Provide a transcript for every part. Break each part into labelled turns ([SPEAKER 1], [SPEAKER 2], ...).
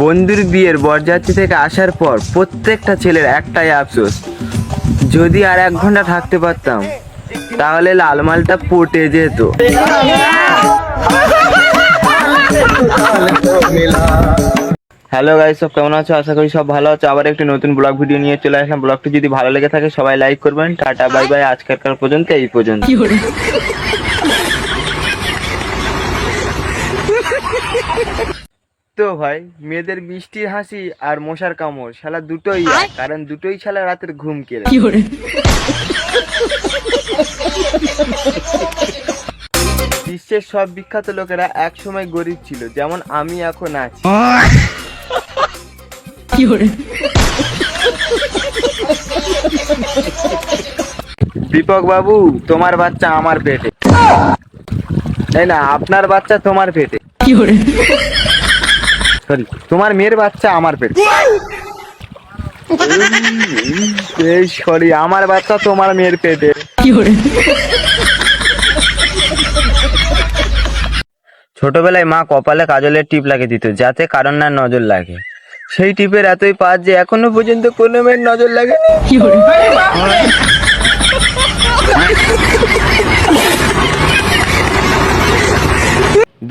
[SPEAKER 1] বন্ধুর বিয়ের বরযাত্রী থেকে আসার পর প্রত্যেকটা ছেলের একটাই আফসোস, যদি আর 1 ঘন্টা থাকতে পারতাম তাহলে লালমালটা পটে যেত। হ্যালো গাইস, সব কেমন আছো? আশা করি সব ভালো আছো। আবার একটি নতুন ব্লগ ভিডিও নিয়ে চলে আসলাম। ব্লগটি যদি ভালো লেগে থাকে সবাই লাইক করবেন। টাটা বাই বাই, আজকের পর্যন্ত এই পর্যন্ত। তো ভাই, মেয়েদের মিষ্টির হাসি আর মশার কামড় শালা দুটোই এক, কারণ দুটোই শালা রাতের ঘুম কেড়ে। বিশ্বের সব বিখ্যাত লোকেরা এক সময় গরিব ছিল, যেমন আমি এখন আছি। দীপক বাবু, তোমার বাচ্চা আমার পেটে, তাই না? আপনার বাচ্চা তোমার পেটে, সরি, তোমার মেয়ের বাচ্চা আমার পেটে। সরি, আমার বাচ্চা তোমার মেয়ের পেটে। ছোটবেলায় মা কপালে কাজলের টিপ লাগিয়ে দিত, যাতে কারণ না নজর লাগে। সেই টিপের এতই পাঁচ যে এখনো পর্যন্ত কোনো মেয়ের নজর লাগে।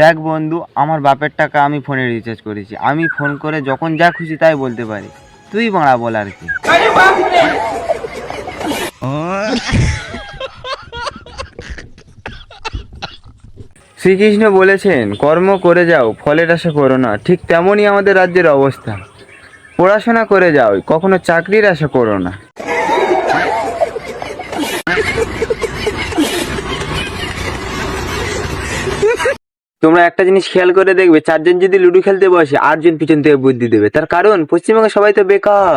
[SPEAKER 1] দেখ বন্ধু, আমার বাপের টাকা আমি ফোনে রিচার্জ করেছি। আমি ফোন করে যখন যা খুশি তাই বলতে পারি। তুই বাড়া বল আর কি। শ্রীকৃষ্ণ বলেছেন, কর্ম করে যাও, ফলের আশা করো না। ঠিক তেমনই আমাদের রাজ্যের অবস্থা। পড়াশোনা করে যাও, কখনো চাকরির আশা করো না। তোমরা একটা জিনিস খেয়াল করে দেখবে, 4 জন যদি লুডো খেলতে বসে 8 জন পিছন থেকে বুদ্ধি দেবে। তার কারণ পশ্চিমবঙ্গে সবাই তো বেকার।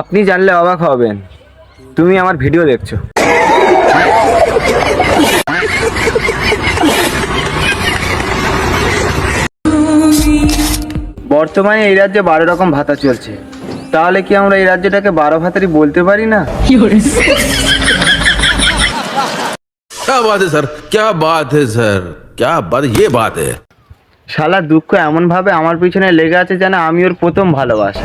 [SPEAKER 1] আপনি জানলে অবাক হবেন, তুমি আমার ভিডিও দেখছো। বর্তমানে এই রাজ্যে 12 রকম ভাতা চলছে। তাহলে কি আমরা এই রাজ্যটাকে 12 ভাতারই বলতে পারি না?
[SPEAKER 2] क्या बात है सर, क्या बात है सर, क्या बात, ये बात है।
[SPEAKER 1] শালা দুঃখ এমন ভাবে আমার পিছনে লেগে আছে যেন আমি ওর প্রথম ভালোবাসা।